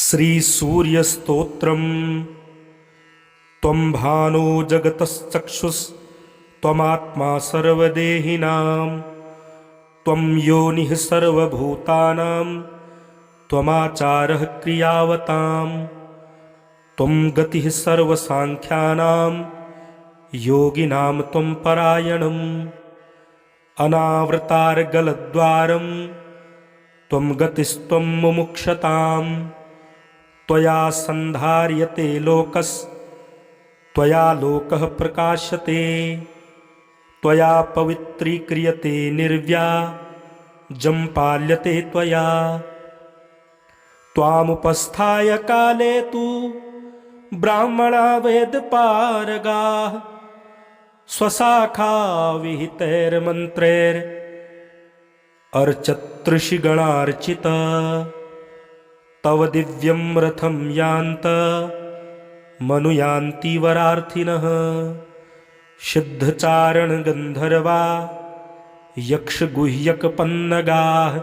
श्री सूर्यस्तोत्रम्। त्वं भानो जगतश्चक्षुस्त्वमात्मा सर्वदेहिनां त्वं योनिः सर्वभूतानां त्वमाचारः क्रियावतां त्वं गतिः सर्वसाङ्ख्यानां योगिनां त्वं परायणम् अनावृतार्गलद्वारं त्वं गतिस्त्वं मुमुक्षतां त्वया सन्धार्यते लोकस्त्वया लोकः प्रकाश्यते त्वया पवित्रीक्रियते निर्व्याजं पाल्यते त्वया त्वामुपस्थाय काले तु ब्राह्मणा वेदपारगाः स्वशाखा विहितैर्मन्त्रैरर्चतृषिगणार्चित तव दिव्यं रथं यान्त मनुयान्ति वरार्थिनः सिद्धचारणगन्धर्वा यक्षगुह्यकपन्नगाः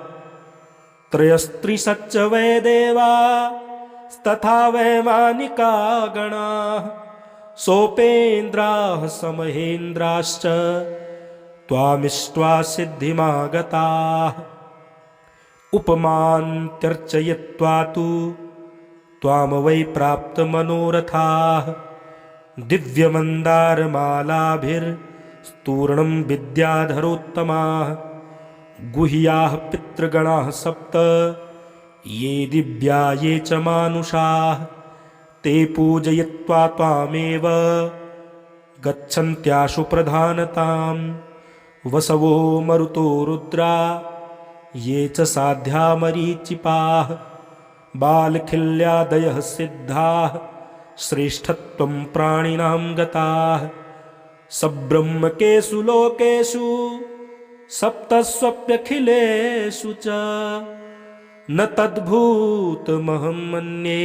त्रयस्त्रिशच्च वै देवास्तथा वैमानिका गणाः सोपेन्द्राः समहेन्द्राश्च त्वामिष्ट्वा सिद्धिमागताः उपमान्त्यर्चयित्वा तु त्वां वै प्राप्तमनोरथाः दिव्यमन्दारमालाभिर्स्तूर्णं विद्याधरोत्तमाः गुह्याः पितृगणाः सप्त ये दिव्या ये च मानुषाः ते पूजयित्वा त्वामेव गच्छन्त्याशु प्रधानतां वसवो मरुतो रुद्रा ये च साध्या मरीचिपाः बालखिल्यादयः सिद्धाः श्रेष्ठत्वं प्राणिनां गताः सब्रह्मकेषु लोकेषु सप्तस्वप्यखिलेषु च न तद्भूतमहं मन्ये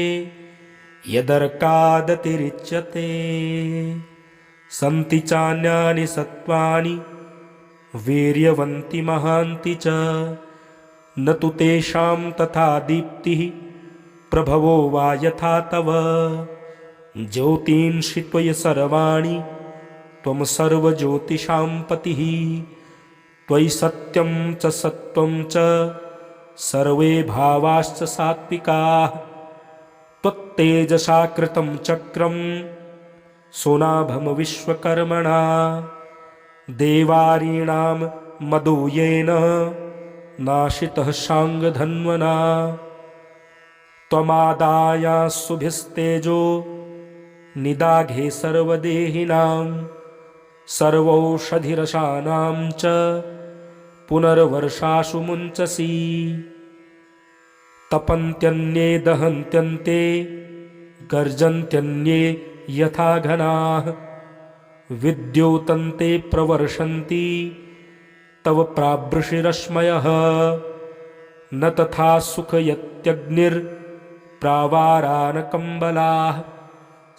यदर्कादतिरिच्यते सन्ति चान्यानि सत्त्वानि वीर्यवन्ति महान्ति च न तु तेषां तथा दीप्तिः प्रभवो वा यथा तव ज्योतींषि त्वयि सर्वाणि त्वं सर्वज्योतिषां पतिः त्वयि सत्यं च सत्त्वं च सर्वे भावाश्च सात्विकाः त्वत्तेजसा कृतं चक्रं सोनाभं विश्वकर्मणा देवारीणां मदो येन नाशितः शाङ्गधन्वना त्वमादायास्सुभिस्तेजो निदाघे सर्वदेहिनां सर्वौषधिरसानां च पुनर्वर्षासु मुञ्चसि तपन्त्यन्ये दहन्त्यन्ते गर्जन्त्यन्ये यथा घनाः विद्योतन्ते प्रवर्षन्ति तव प्रावृषिरश्मयः न तथा सुखयत्यग्निर्प्रावारानकम्बलाः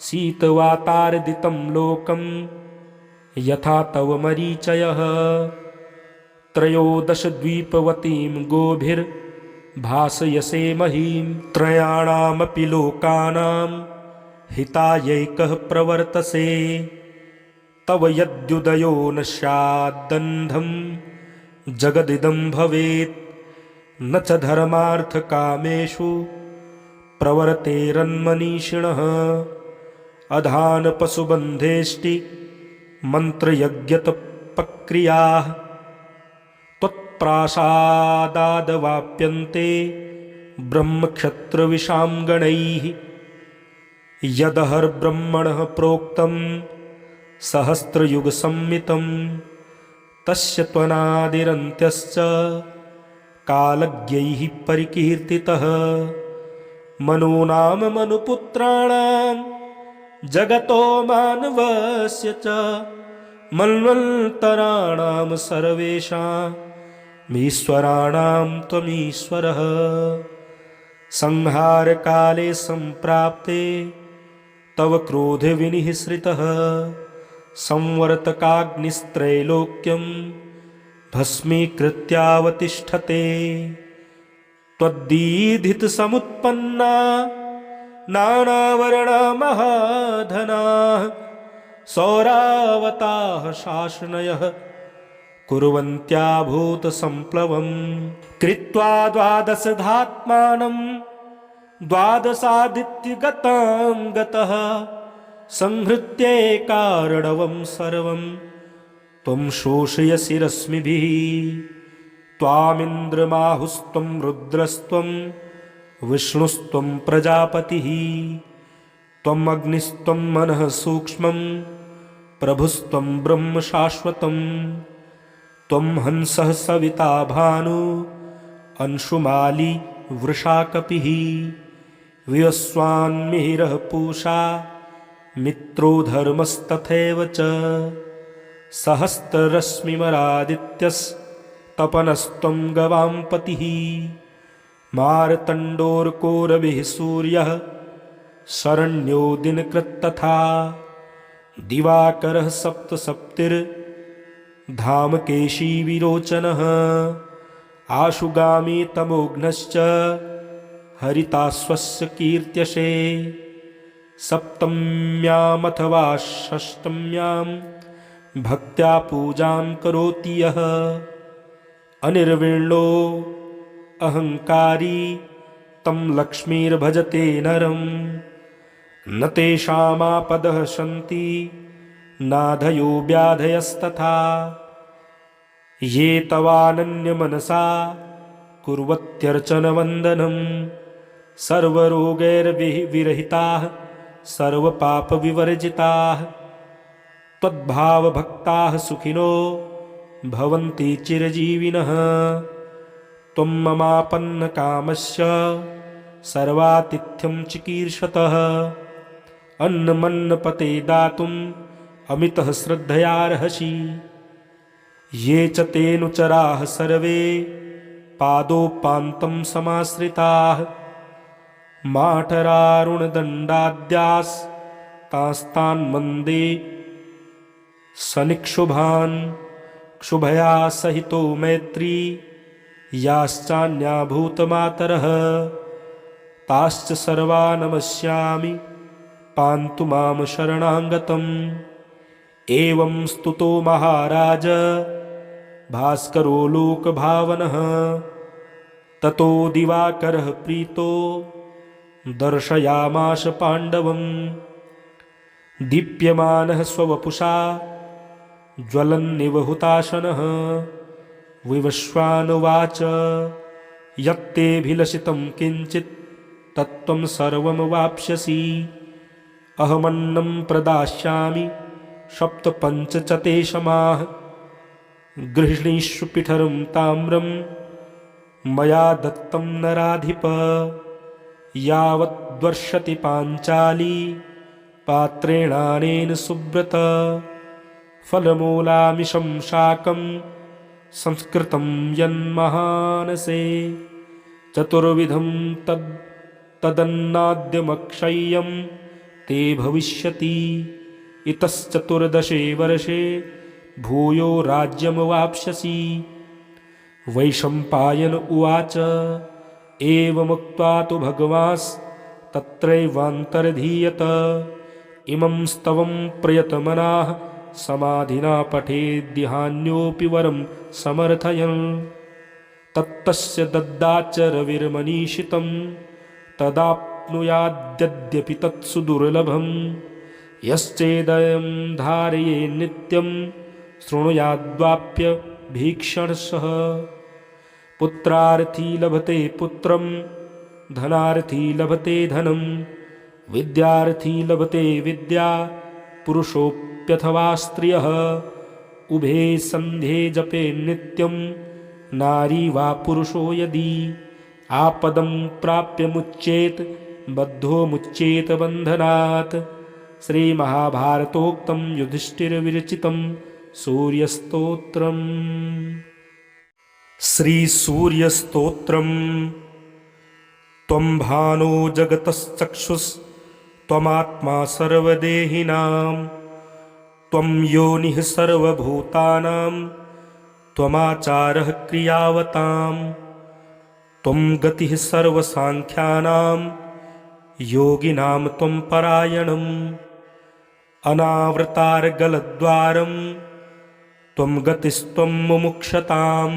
शीतवातार्दितं लोकं यथा तव मरीचयः त्रयोदशद्वीपवतीं गोभिर्भासयसे महीं त्रयाणामपि लोकानां हितायैकः प्रवर्तसे तव यद्युदयो न स्यादन्धं जगदिदं भवेत् न च धर्मार्थकामेषु प्रवर्तेरन्मनीषिणः अधानपशुबन्धेष्टि मन्त्रयज्ञतपक्रियाः त्वत्प्रासादादवाप्यन्ते ब्रह्मक्षत्रविशां गणैः यदहर्ब्रह्मणः प्रोक्तं सहस्रयुगसम्मितं तस्य त्वनादिरन्त्यश्च कालज्ञैः परिकीर्तितः मनूनां मनुपुत्राणां जगतो मानवस्य च मन्वन्तराणां सर्वेषामीश्वराणां त्वमीश्वरः संहारकाले सम्प्राप्ते तव क्रोधविनिःसृतः संवर्तकाग्निस्त्रैलोक्यं भस्मीकृत्यावतिष्ठते त्वद्दीधितसमुत्पन्ना नानावर्णा महाधनाः सौरावताः शासनयः कुर्वन्त्या भूतसम्प्लवम् कृत्वा द्वादशधात्मानं द्वादशादित्यगतां गतः संहृत्यैकारणवं सर्वं त्वं शोषयसि रश्मिभिः त्वामिन्द्रमाहुस्त्वं रुद्रस्त्वं विष्णुस्त्वं प्रजापतिः त्वम् अग्निस्त्वं मनः सूक्ष्मं प्रभुस्त्वं ब्रह्म शाश्वतं त्वं हंसः सविता भानु अंशुमाली वृषाकपिः विवस्वान्मिहिरः पूषा मित्रो धर्मस्तथैव च सहस्ररश्मिमरादित्यस्तपनस्त्वं गवां पतिः मार्तण्डोर्कोरभिः सूर्यः शरण्यो दिनकृत्तथा दिवाकरः सप्तसप्तिर्धामकेशी विरोचनः आशुगामी तमोघ्नश्च हरिताश्वस्य कीर्त्यसे सप्तम्यामथवा षष्ठम्यां भक्त्या पूजां करोति यः अनिर्विण्णो अहङ्कारी तं लक्ष्मीर्भजते नरं न तेषामापदः सन्ति नाधयो व्याधयस्तथा ये तवानन्यमनसा कुर्वत्यर्चनवन्दनं सर्वरोगैर्विरहिताः सर्वपापविवर्जिताः त्वद्भावभक्ताः सुखिनो भवन्ति चिरजीविनः त्वं ममापन्नकामस्य सर्वातिथ्यं चिकीर्षतः अन्नमन्नपते दातुम् अमितः श्रद्धयार्हसि ये च तेऽनुचराः सर्वे पादोपान्तं समाश्रिताः माठरारुणदण्डाद्यास्तास्तान् वन्दे सनिक्षुभान् क्षुभया सहितो मैत्री याश्चान्या भूतमातरः ताश्च सर्वा नमस्यामि पान्तु मां शरणागतम् एवं स्तुतो महाराज भास्करो लोकभावनः ततो दिवाकरः प्रीतो दर्शयामास पाण्डवम् दीप्यमानः स्ववपुषा ज्वलन्निव हुताशनः विवस्वानुवाच यत्तेऽभिलषितं किञ्चित् तत्त्वं सर्वमवाप्स्यसि अहमन्नं प्रदास्यामि सप्तपञ्च च ते समाः गृह्णीष्व पिठरं ताम्रं मया दत्तं नराधिप यावद्वर्षति पाञ्चाली पात्रेणानेन सुव्रत फलमूलामिषं शाकं संस्कृतं यन्महानसे चतुर्विधं तदन्नाद्यमक्षय्यं ते भविष्यति इतश्चतुर्दशे वर्षे भूयो राज्यमवाप्स्यसि वैशम्पायन उवाच एवमुक्त्वा तु भगवांस्तत्रैवान्तर्धीयत इमं स्तवं प्रयतमनाः समाधिना पठेद्दिहान्योऽपि वरं समर्थयन् तत्तस्य दद्दाच्च रविर्मनीषितं तदाप्नुयाद्यद्यपि तत्सु दुर्लभम् यश्चेदयं धारये नित्यं शृणुयाद्वाप्य भीक्षणसः पुत्रार्थी लभते पुत्रं धनार्थी लभते धनं विद्यार्थी लभते विद्या पुरुषोऽप्यथवा स्त्रियः उभे सन्ध्ये जपे नित्यं नारी वा पुरुषो यदि आपदं प्राप्य मुच्येत बद्धो मुच्येत बन्धनात् श्रीमहाभारतोक्तं युधिष्ठिरविरचितं सूर्यस्तोत्रम् श्रीसूर्यस्तोत्रम् त्वं भानो जगतश्चक्षुस्त्वमात्मा सर्वदेहिनां त्वं योनिः सर्वभूतानां त्वमाचारः क्रियावतां त्वं गतिः सर्वसाङ्ख्यानां योगिनां त्वं परायणम् अनावृतार्गलद्वारं त्वं गतिस्त्वं मुमुक्षतां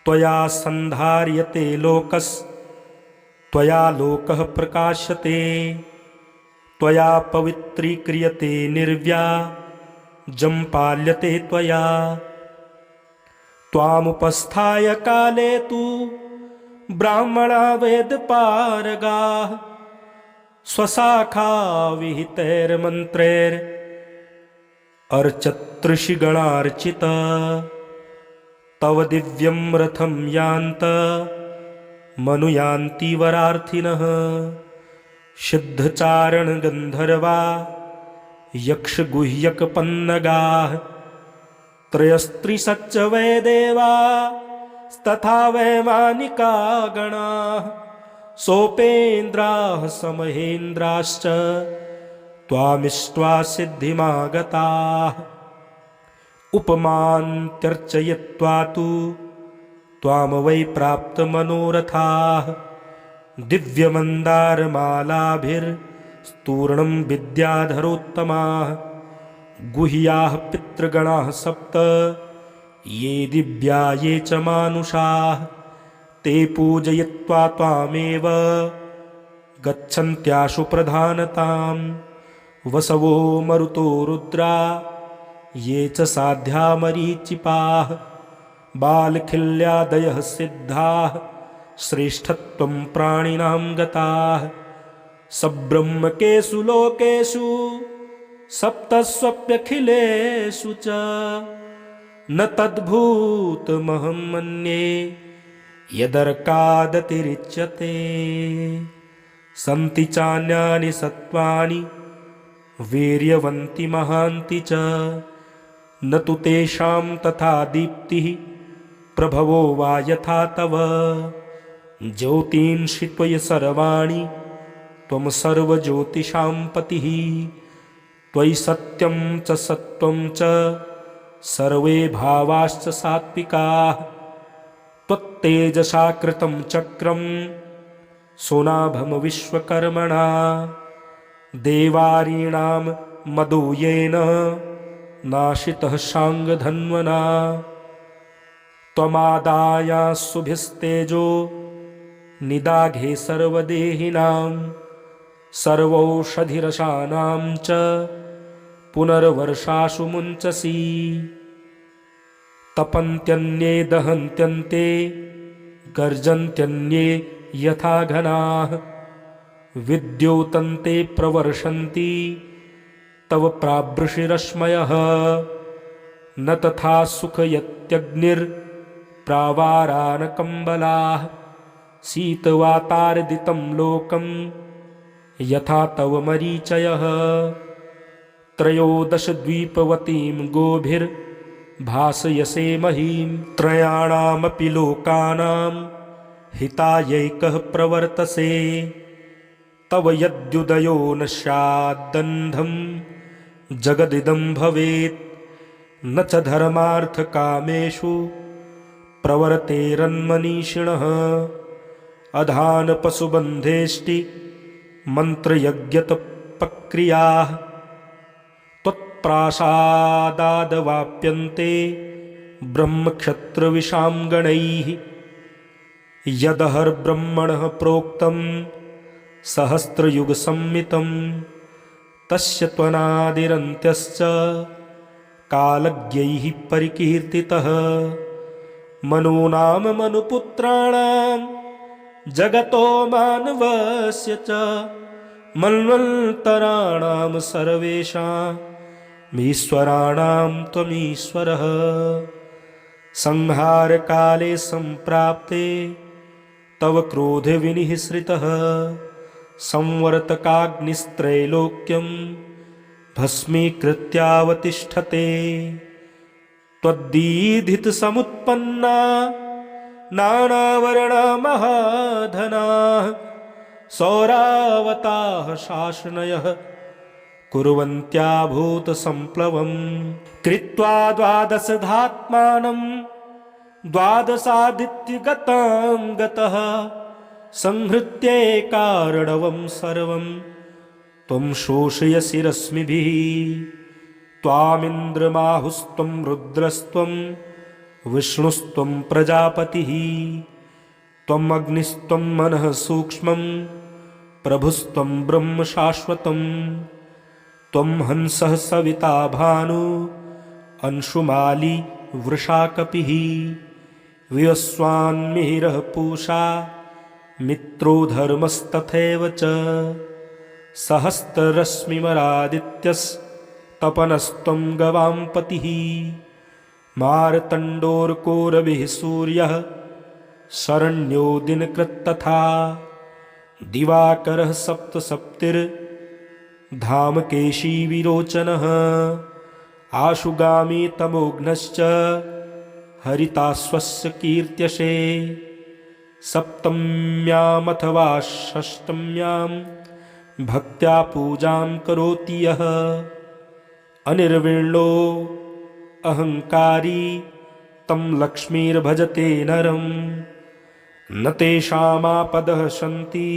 त्वया सन्धार्यते लोकस्त्वया लोकः प्रकाश्यते त्वया पवित्रीक्रियते निर्व्याजं पाल्यते त्वया त्वामुपस्थाय काले तु ब्राह्मणा वेदपारगाः स्वशाखा विहितैर्मन्त्रैरर्चतृषिगणार्चित तव दिव्यं रथं यान्त मनुयान्ति वरार्थिनः सिद्धचारणगन्धर्वा यक्षगुह्यकपन्नगाः त्रयस्त्रिशच्च वै देवास्तथा वैमानिका गणाः सोपेन्द्राः समहेन्द्राश्च त्वामिष्ट्वा सिद्धिमागताः उपमान्त्यर्चयित्वा तु त्वां वै प्राप्तमनोरथाः दिव्यमन्दारमालाभिर्स्तूर्णं विद्याधरोत्तमाः गुह्याः पितृगणाः सप्त ये दिव्या ये च मानुषाः ते पूजयित्वा त्वामेव गच्छन्त्याशु प्रधानतां वसवो मरुतो रुद्रा ये च साध्या मरीचिपाः बालखिल्यादयः सिद्धाः श्रेष्ठत्वं प्राणिनां गताः सब्रह्मकेषु लोकेषु सप्तस्वप्यखिलेषु च न तद्भूतमहं मन्ये यदर्कादतिरिच्यते सन्ति चान्यानि सत्त्वानि वीर्यवन्ति महान्ति च न तु तेषां तथा दीप्तिः प्रभवो वा यथा तव ज्योतींषि त्वयि सर्वाणि त्वं सर्वज्योतिषां पतिः त्वयि सत्यं च सत्त्वं च सर्वे भावाश्च सात्विकाः त्वत्तेजसा कृतं चक्रं सोनाभं विश्वकर्मणा देवारीणां मदो येन नाशितः शाङ्गधन्वना त्वमादायास्सुभिस्तेजो निदाघे सर्वदेहिनां सर्वौषधिरसानां च पुनर्वर्षासु मुञ्चसि तपन्त्यन्ये दहन्त्यन्ते गर्जन्त्यन्ये यथा घनाः विद्योतन्ते प्रवर्षन्ति तव प्रावृषिरश्मयः न तथा सुखयत्यग्निर्प्रावारानकम्बलाः शीतवातार्दितं लोकं यथा तव मरीचयः त्रयोदशद्वीपवतीं गोभिर्भासयसे महीं त्रयाणामपि लोकानां हितायैकः प्रवर्तसे तव यद्युदयो न स्यादन्धं जगदिदं भवेत् न च धर्मार्थकामेषु प्रवर्तेरन्मनीषिणः अधानपशुबन्धेष्टि मन्त्रयज्ञतपक्रियाः त्वत्प्रासादादवाप्यन्ते ब्रह्मक्षत्रविशां गणैः यदहर्ब्रह्मणः प्रोक्तं सहस्रयुगसम्मितं तस्य त्वनादिरन्त्यश्च कालज्ञैः परिकीर्तितः मनूनां मनुपुत्राणां जगतो मानवस्य च मन्वन्तराणां सर्वेषामीश्वराणां त्वमीश्वरः संहारकाले सम्प्राप्ते तव क्रोधविनिःसृतः संवर्तकाग्निस्त्रैलोक्यं भस्मीकृत्यावतिष्ठते त्वद्दीधितसमुत्पन्ना नानावर्णा महाधनाः सौरावताः शासनयः कुर्वन्त्याभूतसम्प्लवम् कृत्वा द्वादशधात्मानं द्वादशादित्यगतां गतः संहृत्यैकारणवं सर्वं त्वं शोषयसि रश्मिभिः त्वामिन्द्रमाहुस्त्वं रुद्रस्त्वं विष्णुस्त्वं प्रजापतिः त्वम् अग्निस्त्वं मनः सूक्ष्मं प्रभुस्त्वं ब्रह्म शाश्वतं त्वं हंसः सविता भानु अंशुमाली वृषाकपिः विवस्वान्मिहिरः पूषा मित्रो धर्मस्तथैव च सहस्ररश्मिमरादित्यस्तपनस्त्वं गवां पतिः मार्तण्डोर्कोरभिः सूर्यः शरण्यो दिनकृत्तथा दिवाकरः सप्तसप्तिर्धामकेशी विरोचनः आशुगामी तमोघ्नश्च हरिताश्वस्य कीर्त्यसे सप्तम्यामथवा षष्ठम्यां भक्त्या पूजां करोति यः अनिर्विण्णो अहङ्कारी तं लक्ष्मीर्भजते नरं न तेषामापदः सन्ति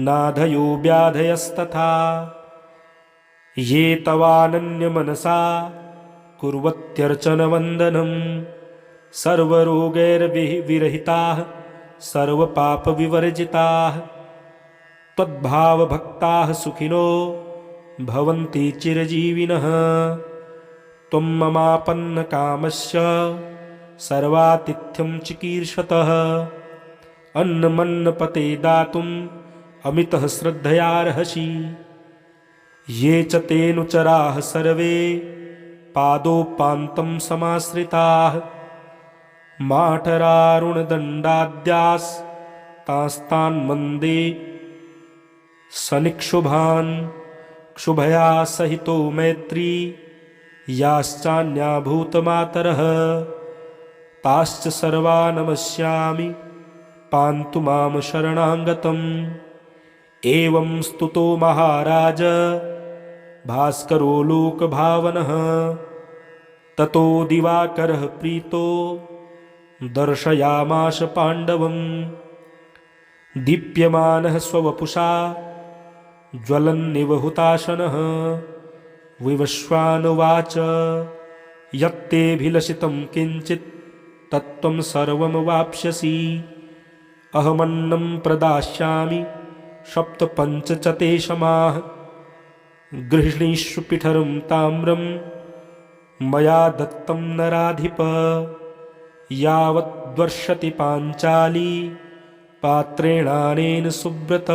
नाधयो व्याधयस्तथा ये तवानन्यमनसा कुर्वत्यर्चनवन्दनं सर्वरोगैर्विरहिताः सर्वपापविवर्जिताः त्वद्भावभक्ताः सुखिनो भवन्ति चिरजीविनः त्वं ममापन्नकामस्य सर्वातिथ्यं चिकीर्षतः अन्नमन्नपते दातुम् अमितः श्रद्धयार्हसि ये च तेऽनुचराः सर्वे पादोपान्तं समाश्रिताः माठरारुणदण्डाद्यास्तास्तान् वन्दे सनिक्षुभान् क्षुभया सहितो मैत्री याश्चान्या भूतमातरः ताश्च सर्वा नमस्यामि पान्तु मां शरणागतम् एवं स्तुतो महाराज भास्करो लोकभावनः ततो दिवाकरः प्रीतो दर्शयामास पाण्डवम् दीप्यमानः स्ववपुषा ज्वलन्निव विवस्वानुवाच यत्तेऽभिलषितं किञ्चित् तत्त्वं सर्वमवाप्स्यसि अहमन्नं प्रदास्यामि सप्तपञ्च च ते समाः गृह्णीषु पिठरं ताम्रं मया दत्तं नराधिप यावद्वर्षति पाञ्चाली पात्रेणानेन सुव्रत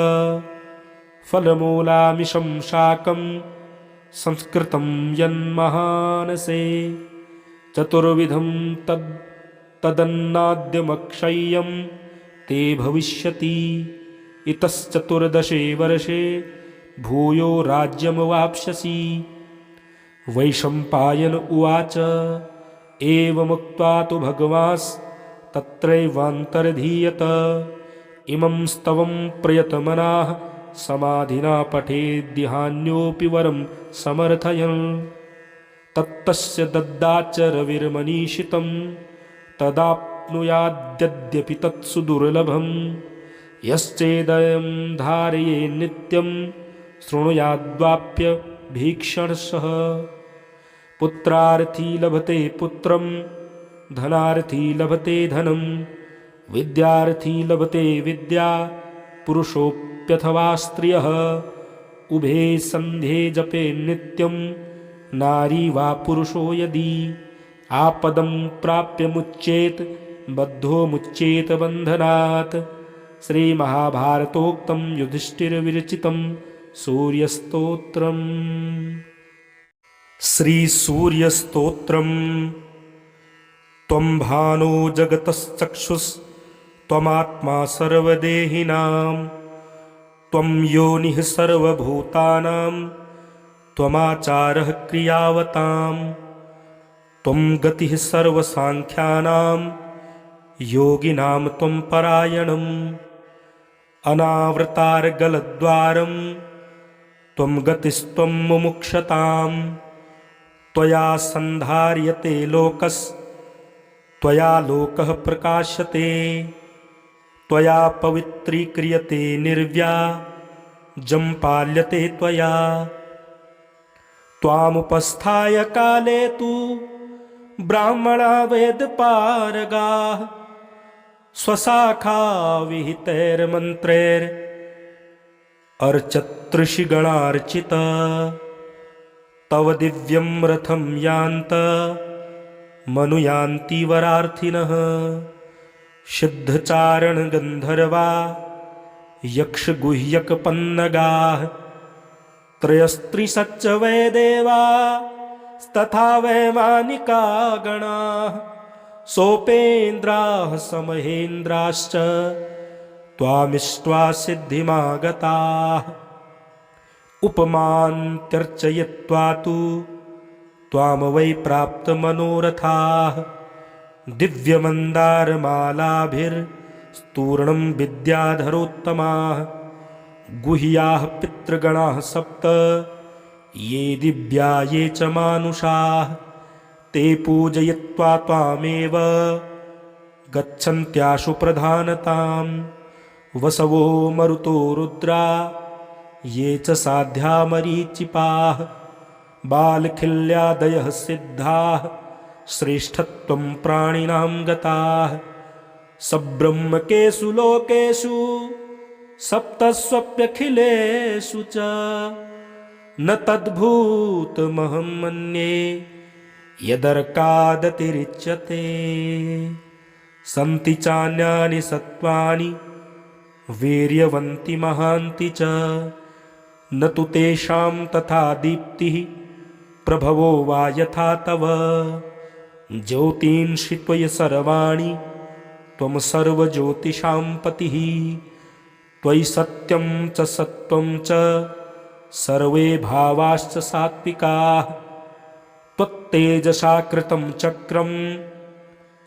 फलमूलामिषं शाकं संस्कृतं यन्महानसे चतुर्विधं तदन्नाद्यमक्षय्यं ते भविष्यति इतश्चतुर्दशे वर्षे भूयो राज्यमवाप्स्यसि वैशम्पायन उवाच एवमुक्त्वा तु भगवांस्तत्रैवान्तर्धीयत इमं स्तवं प्रयतमनाः समाधिना पठेद्दिहान्योऽपि वरं समर्थयन् तत्तस्य दद्दाच्च रविर्मनीषितं तदाप्नुयाद्यद्यपि तत्सु दुर्लभं यश्चेदयं धारये नित्यं शृणुयाद्वाप्य भीक्षणसः पुत्रार्थी लभते पुत्रं धनार्थी लभते धनं विद्यार्थी लभते विद्या पुरुषोऽप्यथवा स्त्रियः उभे सन्ध्ये जपे नित्यं नारी वा पुरुषो यदि आपदं प्राप्य मुच्येत बद्धो मुच्येत बन्धनात् श्रीमहाभारतोक्तं युधिष्ठिरविरचितं सूर्यस्तोत्रम् श्रीसूर्यस्तोत्रम् त्वं भानो जगतश्चक्षुस्त्वमात्मा सर्वदेहिनां त्वं योनिः सर्वभूतानां त्वमाचारः क्रियावतां त्वं गतिः सर्वसाङ्ख्यानां योगिनां त्वं परायणम् अनावृतार्गलद्वारं त्वं गतिस्त्वं मुमुक्षतां त्वया सन्धार्यते लोकस् त्वया लोकः प्रकाश्यते त्वया पवित्रीक्रियते निर्व्याजं पाल्यते त्वया त्वामुपस्थाय काले तु ब्राह्मणा वेदपारगाः स्वशाखा विहितैर्मन्त्रैरर्चतृषिगणार्चित तव दिव्यं रथं यान्त मनुयान्ति वरार्थिनः सिद्धचारण गन्धर्वा यक्षगुह्यकपन्नगाः त्रयस्त्रिशच्च वै देवास्तथा वैमानिका गणाः सोपेन्द्राः समहेन्द्राश्च त्वामिष्ट्वा सिद्धिमागताः उपमान्त्यर्चयित्वा तु त्वां वै प्राप्तमनोरथाः दिव्यमन्दारमालाभिर्स्तूर्णं विद्याधरोत्तमाः गुह्याः पितृगणाः सप्त ये दिव्या ये च मानुषाः ते पूजयित्वा त्वामेव गच्छन्त्याशु प्रधानतां वसवो मरुतो रुद्रा ये च साध्या मरीचिपाः बालखिल्यादयः सिद्धाः श्रेष्ठत्वं प्राणिनां गताः सब्रह्मकेषु लोकेषु सप्तस्वप्यखिलेषु च न तद्भूतमहं मन्ये यदर्कादतिरिच्यते सन्ति चान्यानि सत्त्वानि वीर्यवन्ति महान्ति च न तु तेषां तथा दीप्तिः प्रभवो वा यथा तव ज्योतींषि त्वयि सर्वाणि त्वं सर्वज्योतिषां पतिः त्वयि सत्यं च सत्त्वं च सर्वे भावाश्च सात्विकाः त्वत्तेजसा कृतं चक्रं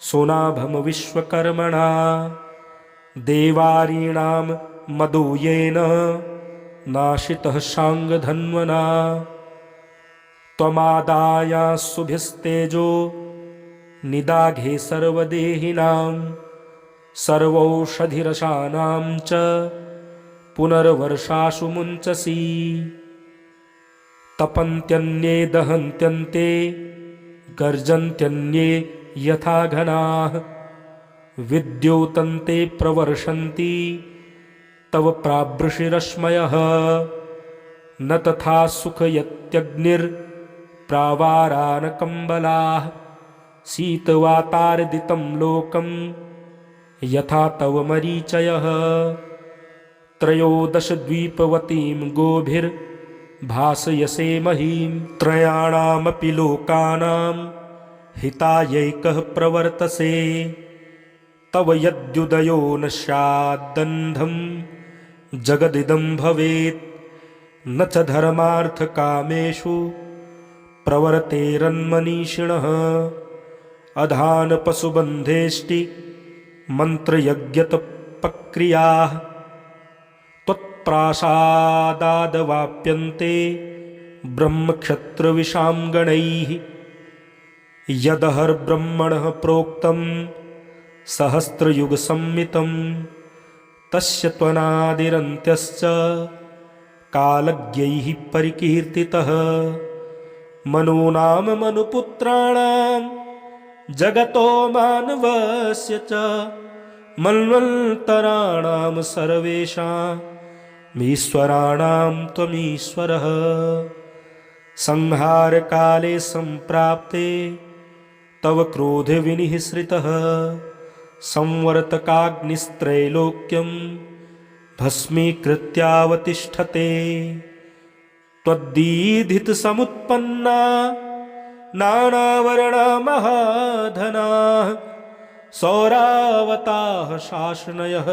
सोनाभं विश्वकर्मणा देवारीणां मदो येन नाशितः शाङ्गधन्वना त्वमादायास्सुभिस्तेजो निदाघे सर्वदेहिनां सर्वौषधिरसानां च पुनर्वर्षासु मुञ्चसि तपन्त्यन्ये दहन्त्यन्ते गर्जन्त्यन्ये यथा घनाः विद्योतन्ते प्रवर्षन्ति तव प्रावृषिरश्मयः न तथा सुखयत्यग्निर्प्रावारानकम्बलाः शीतवातार्दितं लोकं यथा तव मरीचयः त्रयोदशद्वीपवतीं गोभिर्भासयसे महीं त्रयाणामपि लोकानां हितायैकः प्रवर्तसे तव यद्युदयो न स्यादन्धं जगदिदं भवेत् न च धर्मार्थकामेषु प्रवर्तेरन्मनीषिणः अधानपशुबन्धेष्टि मन्त्रयज्ञतपक्रियाः त्वत्प्रासादादवाप्यन्ते ब्रह्मक्षत्रविशां गणैः यदहर्ब्रह्मणः प्रोक्तं सहस्रयुगसम्मितं तस्य त्वनादिरन्त्यश्च कालज्ञैः परिकीर्तितः मनूनां मनुपुत्राणां जगतो मानवस्य च मन्वन्तराणां सर्वेषामीश्वराणां त्वमीश्वरः संहारकाले सम्प्राप्ते तव क्रोधविनिःसृतः संवर्तकाग्निस्त्रैलोक्यं भस्मीकृत्यावतिष्ठते त्वद्दीधितसमुत्पन्ना नानावर्णा महाधनाः सौरावताः शासनयः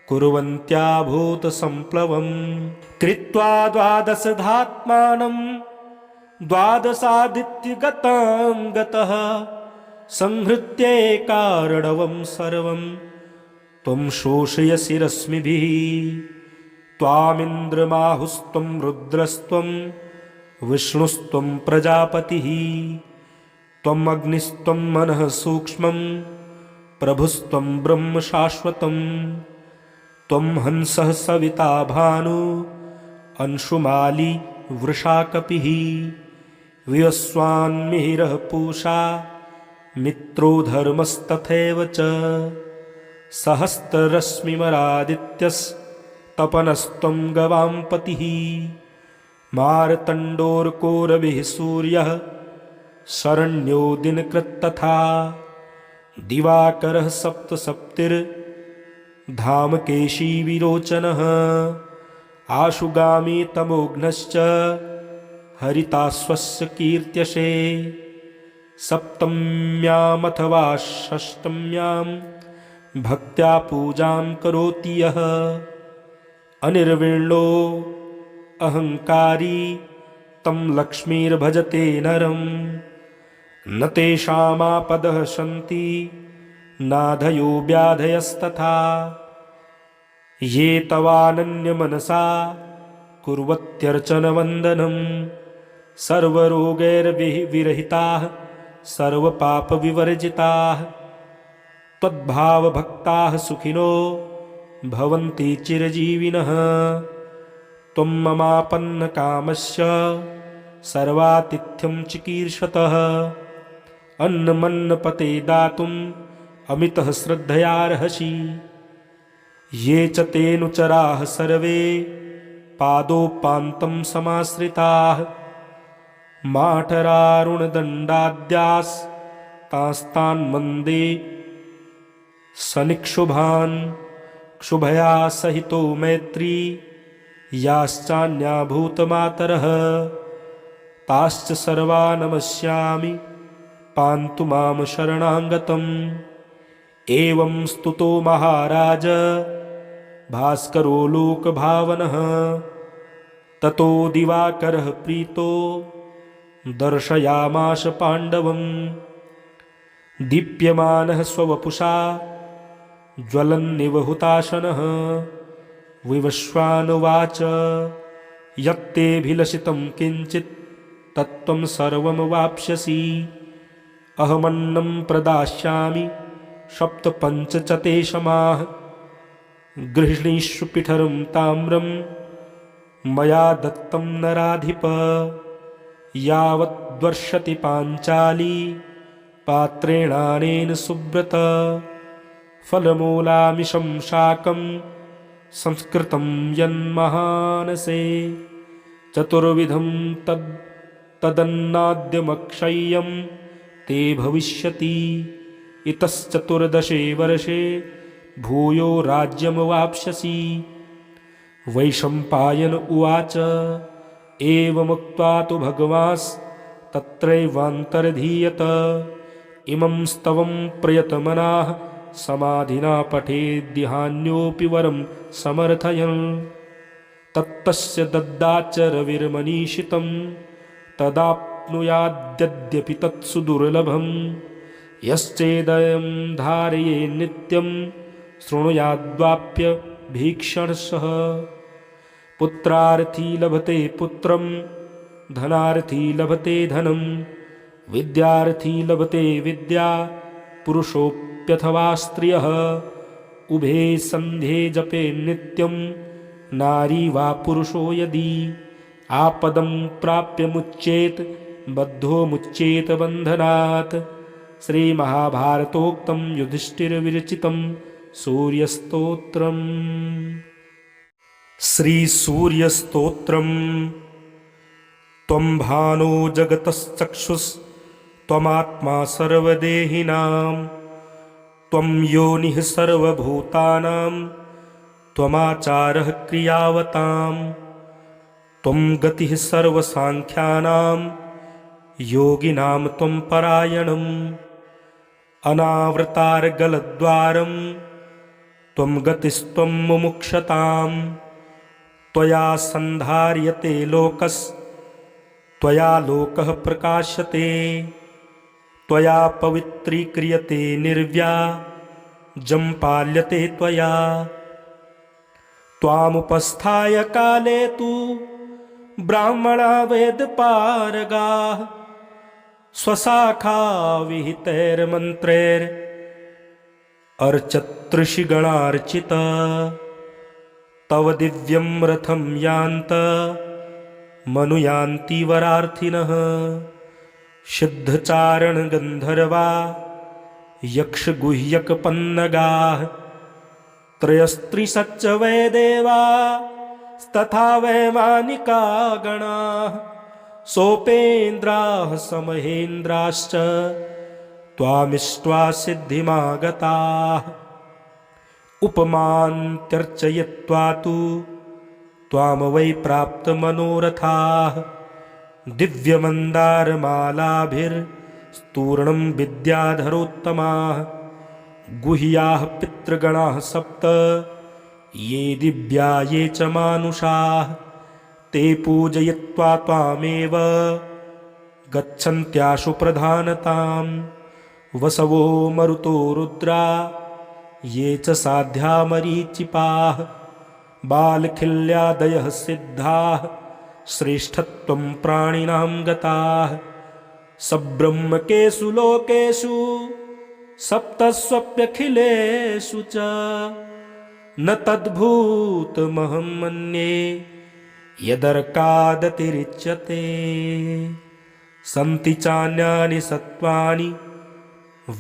कुर्वन्त्या भूतसम्प्लवम् कृत्वा द्वादशधात्मानं द्वादशादित्यगतां गतः संहृत्यैकार्णवं सर्वं त्वं शोषयसि रश्मिभिः त्वामिन्द्रमाहुस्त्वं रुद्रस्त्वं विष्णुस्त्वं प्रजापतिः त्वम् अग्निस्त्वं मनः सूक्ष्मं प्रभुस्त्वं ब्रह्म शाश्वतं त्वं हंसः सविता भानु अंशुमाली वृषा कपिः विवस्वान्मिहिरः पूषा मित्रो धर्मस्तथैव च सहस्ररश्मिमरादित्यस्तपनस्त्वं गवां पतिः मार्तण्डोर्कोरभिः सूर्यः शरण्यो दिनकृत्तथा दिवाकरः सप्तसप्तिर्धामकेशी विरोचनः आशुगामी तमोघ्नश्च हरिताश्वस्य कीर्त्यसे सप्तम्यामथवा षष्ठम्यां भक्त्या पूजां करोति यः अनिर्विण्णो अहङ्कारी तं लक्ष्मीर्भजते नरं न तेषामापदः सन्ति नाधयो व्याधयस्तथा ये तवानन्यमनसा कुर्वत्यर्चनवन्दनं सर्वरोगैर्विरहिताः सर्वपापविवर्जिताः त्वद्भावभक्ताः सुखिनो भवन्ति चिरजीविनः त्वं ममापन्नकामस्य सर्वातिथ्यं चिकीर्षतः अन्नमन्नपते दातुम् अमितः श्रद्धयार्हसि ये च तेऽनुचराः सर्वे पादोपान्तं समाश्रिताः माठरारुणदण्डाद्यास्तास्तान् वन्दे सनिक्षुभान् क्षुभया सहितो मैत्री याश्चान्या भूतमातरः ताश्च सर्वा नमस्यामि पान्तु मां शरणागतम् एवं स्तुतो महाराज भास्करो लोकभावनः ततो दिवाकरः प्रीतो दर्शयामास पाण्डवम् दीप्यमानः स्ववपुषा ज्वलन्निव हुताशनः विवस्वानुवाच यत्तेऽभिलषितं किञ्चित् तत्त्वं सर्वमवाप्स्यसि अहमन्नं प्रदास्यामि सप्तपञ्च च ते समाः गृह्णीषु पिठरं ताम्रं मया दत्तं नराधिप यावद्वर्षति पाञ्चाली पात्रेणानेन सुब्रत फलमूलामिषं शाकं संस्कृतं यन्महानसे चतुर्विधं तदन्नाद्यमक्षय्यं ते भविष्यति इतश्चतुर्दशे वर्षे भूयो राज्यमवाप्स्यसि वैशम्पायन उवाच एवमुक्त्वा तु भगवांस्तत्रैवान्तर्धीयत इमं स्तवं प्रयतमनाः समाधिना पठेद्दिहान्योऽपि वरं समर्थयन् तत्तस्य दद्दाच रविर्मनीषितं तदाप्नुयाद्यद्यपि तत्सु दुर्लभं यश्चेदयं धारये नित्यं शृणुयाद्वाप्य भीक्षणसः पुत्रार्थी लभते पुत्रं धनार्थी लभते धनं विद्यार्थी लभते विद्या पुरुषोऽप्यथवा स्त्रियः उभे सन्ध्ये जपे नित्यं नारी वा पुरुषो यदि आपदं प्राप्य मुच्येत बद्धो मुच्येत बन्धनात् श्रीमहाभारतोक्तं युधिष्ठिरविरचितं सूर्यस्तोत्रम् श्रीसूर्यस्तोत्रम् त्वं भानो जगतश्चक्षुस्त्वमात्मा सर्वदेहिनां त्वं योनिः सर्वभूतानां त्वमाचारः क्रियावतां त्वं गतिः सर्वसाङ्ख्यानां योगिनां त्वं परायणम् अनावृतार्गलद्वारं त्वं गतिस्त्वं मुमुक्षताम् त्वया सन्धार्यते लोकस्त्वया लोकः प्रकाश्यते त्वया पवित्रीक्रियते निर्व्याजं पाल्यते त्वया त्वामुपस्थाय काले तु ब्राह्मणा वेदपारगाः स्वशाखा विहितैर्मन्त्रैर् अर्चतृषिगणार्चित तव दिव्यं रथं यान्त मनुयान्ति वरार्थिनः सिद्धचारण गन्धर्वा यक्षगुह्यकपन्नगाः त्रयस्त्रिशच्च वै देवास्तथा वैमानिका गणाः सोपेन्द्राः समहेन्द्राश्च त्वामिष्ट्वा सिद्धिमागताः उपमान्त्यर्चयित्वा तु त्वां वै प्राप्तमनोरथाः दिव्यमन्दारमालाभिर्स्तूर्णं विद्याधरोत्तमाः गुह्याः पितृगणाः सप्त ये दिव्या ये च मानुषाः ते पूजयित्वा त्वामेव गच्छन्त्याशु प्रधानतां वसवो मरुतो रुद्रा ये च साध्या मरीचिपाः बालखिल्यादयः सिद्धाः श्रेष्ठत्वं प्राणिनां गताः सब्रह्मकेषु लोकेषु सप्तस्वप्यखिलेषु च न तद्भूतमहं मन्ये यदर्कादतिरिच्यते सन्ति चान्यानि सत्त्वानि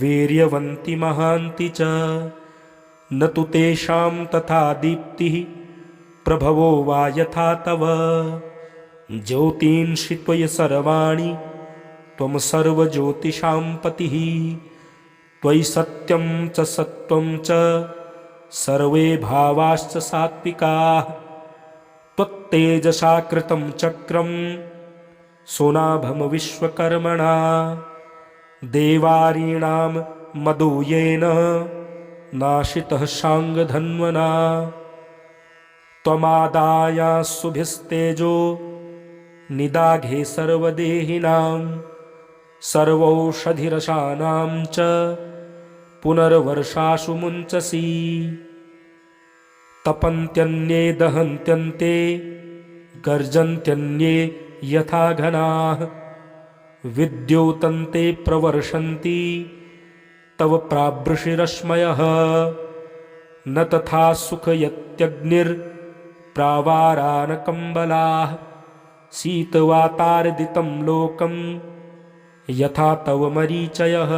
वीर्यवन्ति महान्ति च न तु तेषां तथा दीप्तिः प्रभवो वा यथा तव ज्योतींषि त्वयि सर्वाणि त्वं सर्वज्योतिषां पतिः त्वयि सत्यं च सत्त्वं च सर्वे भावाश्च सात्विकाः त्वत्तेजसा कृतं चक्रं सुनाभं विश्वकर्मणा देवारीणां मदो येन नाशितः शाङ्गधन्वना त्वमादायास्सुभिस्तेजो निदाघे सर्वदेहिनां सर्वौषधिरसानां च पुनर्वर्षासु मुञ्चसि तपन्त्यन्ये दहन्त्यन्ते गर्जन्त्यन्ये यथा घनाः विद्योतन्ते प्रवर्षन्ति तव प्रावृषिरश्मयः न तथा सुखयत्यग्निर्प्रावारानकम्बलाः शीतवातार्दितं लोकं यथा तव मरीचयः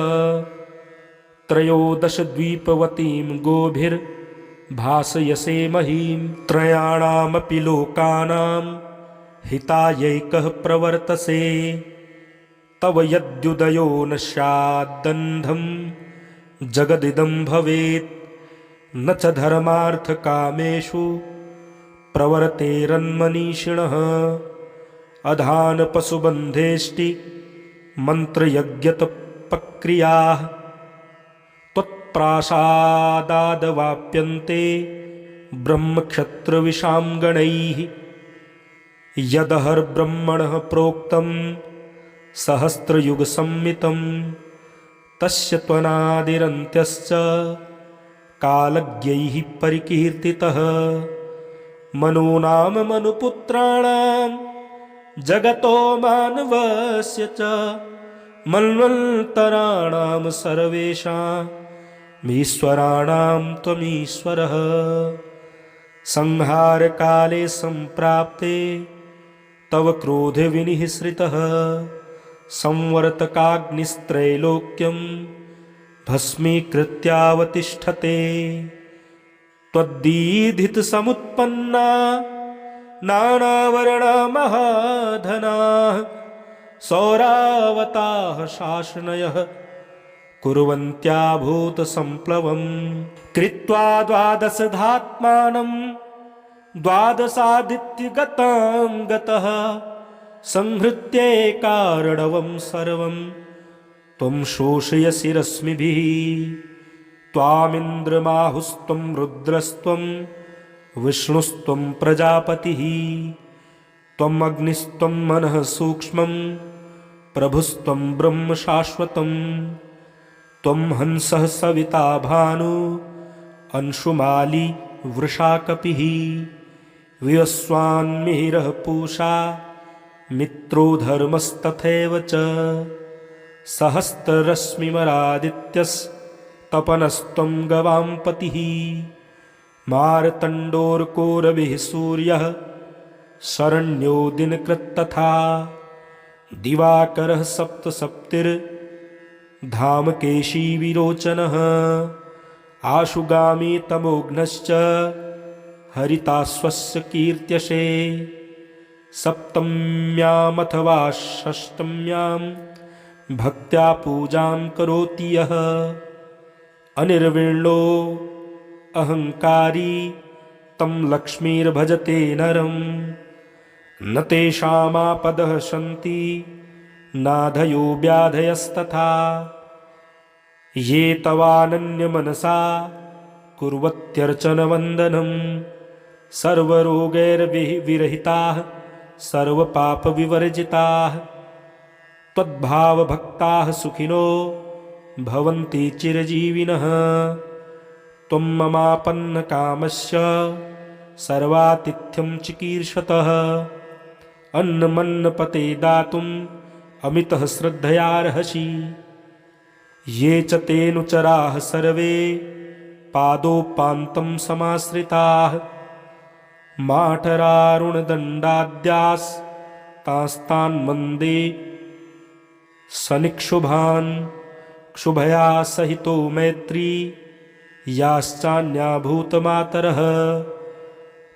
त्रयोदशद्वीपवतीं गोभिर्भासयसे महीं त्रयाणामपि लोकानां हितायैकः प्रवर्तसे तव यद्युदयो न स्यादन्धं जगदिदं भवेत् न च धर्मार्थकामेषु प्रवर्तेरन्मनीषिणः अधानपशुबन्धेष्टि मन्त्रयज्ञतपक्रियाः त्वत्प्रासादादवाप्यन्ते ब्रह्मक्षत्रविशां गणैः यदहर्ब्रह्मणः प्रोक्तं सहस्रयुगसम्मितं तस्य त्वनादिरन्त्यश्च कालज्ञैः परिकीर्तितः मनूनां मनुपुत्राणां जगतो मानवस्य च मन्वन्तराणां सर्वेषामीश्वराणां त्वमीश्वरः संहारकाले सम्प्राप्ते तव क्रोधविनिःसृतः संवर्तकाग्निस्त्रैलोक्यं भस्मीकृत्यावतिष्ठते त्वद्दीधितसमुत्पन्ना नानावर्णमहाधनाः सौरावताः शासनयः कुर्वन्त्या भूतसम्प्लवं कृत्वा द्वादशधात्मानं द्वादशादित्यगतां गतः संहृत्यैकार्णवं सर्वं त्वं शोषयसि रश्मिभिः त्वामिन्द्रमाहुस्त्वं रुद्रस्त्वं विष्णुस्त्वं प्रजापतिः त्वम् अग्निस्त्वं मनः सूक्ष्मं प्रभुस्त्वं ब्रह्म शाश्वतं त्वं हंसः सविता भानु अंशुमाली वृषाकपिः विवस्वान्मिहिरः पूषा मित्रो धर्मस्तथैव च सहस्ररश्मिमरादित्यस्तपनस्त्वं गवां पतिः मार्तण्डोर्कोरभिः सूर्यः शरण्यो दिनकृत्तथा दिवाकरः सप्तसप्तिर्धामकेशी विरोचनः आशुगामी तमोघ्नश्च हरिताश्वस्य कीर्त्यसे सप्तम्यामथवा षष्टम्यां भक्त्या पूजां करोति यः अनिर्विण्णो अहङ्कारी तं लक्ष्मीर्भजते नरं न तेषामापदः सन्ति नाधयो व्याधयस्तथा ये तवानन्यमनसा कुर्वत्यर्चनवन्दनं सर्वरोगैर्विरहिताः सर्वपापविवर्जिताः त्वद्भावभक्ताः सुखिनो भवन्ति चिरजीविनः त्वं ममापन्नकामस्य सर्वातिथ्यं चिकीर्षतः अन्नमन्नपते दातुम् अमितः श्रद्धयार्हसि ये च तेऽनुचराः सर्वे पादोपान्तं समाश्रिताः माठरारुणदण्डाद्यास्तास्तान् वन्दे सनिक्षुभान् क्षुभया सहितो मैत्री याश्चान्या भूतमातरः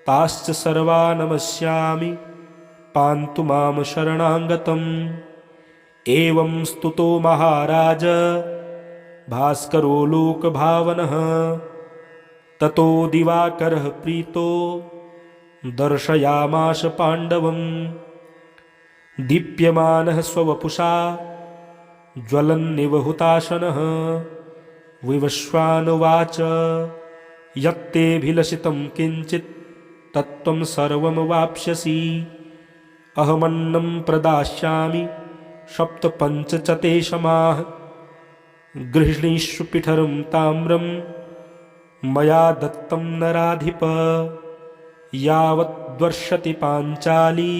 ताश्च सर्वा नमस्यामि पान्तु मां शरणागतम् एवं स्तुतो महाराज भास्करो लोकभावनः ततो दिवाकरः प्रीतो दर्शयामास पाण्डवम् दीप्यमानः स्ववपुषा ज्वलन्निव हुताशनः विवस्वानुवाच यत्तेऽभिलषितं किञ्चित् तत्त्वं सर्वमवाप्स्यसि अहमन्नं प्रदास्यामि सप्तपञ्च च ते समाः गृह्णीष्व पिठरं ताम्रं मया दत्तं नराधिप यावद्वर्षति पाञ्चाली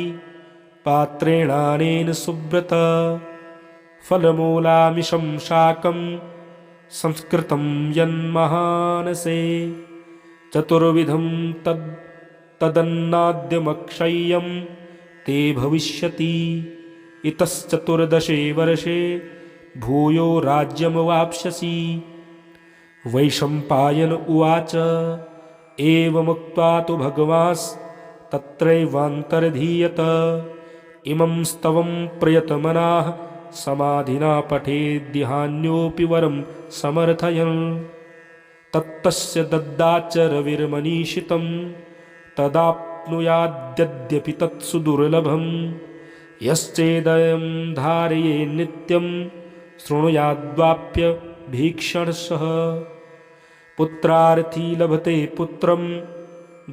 पात्रेणानेन सुव्रत फलमूलामिषं शाकं संस्कृतं यन्महानसे चतुर्विधं तदन्नाद्यमक्षय्यं ते भविष्यति इतश्चतुर्दशे वर्षे भूयो राज्यमवाप्स्यसि वैशम्पायन उवाच एवमुक्त्वा तु भगवांस्तत्रैवान्तर्धीयत इमं स्तवं प्रयतमनाः समाधिना पठेद्दिहान्योऽपि वरं समर्थयन् तत्तस्य दद्दाच्च रविर्मनीषितं तदाप्नुयाद्यद्यपि तत्सु दुर्लभम् यश्चेदयं धारये नित्यं शृणुयाद्वाप्य भीक्षणसः पुत्रार्थी लभते पुत्रं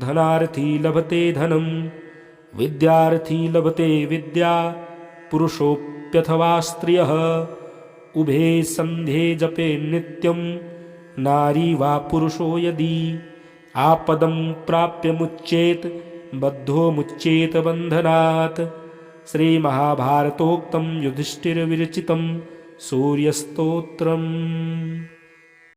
धनार्थी लभते धनं विद्यार्थी लभते विद्या पुरुषोऽप्यथवा स्त्रियः उभे सन्ध्ये जपे नित्यं नारी वा पुरुषो यदि आपदं प्राप्य मुच्येत बद्धो मुच्येत बन्धनात् श्रीमहाभारतोक्तं युधिष्ठिरविरचितं सूर्यस्तोत्रम्।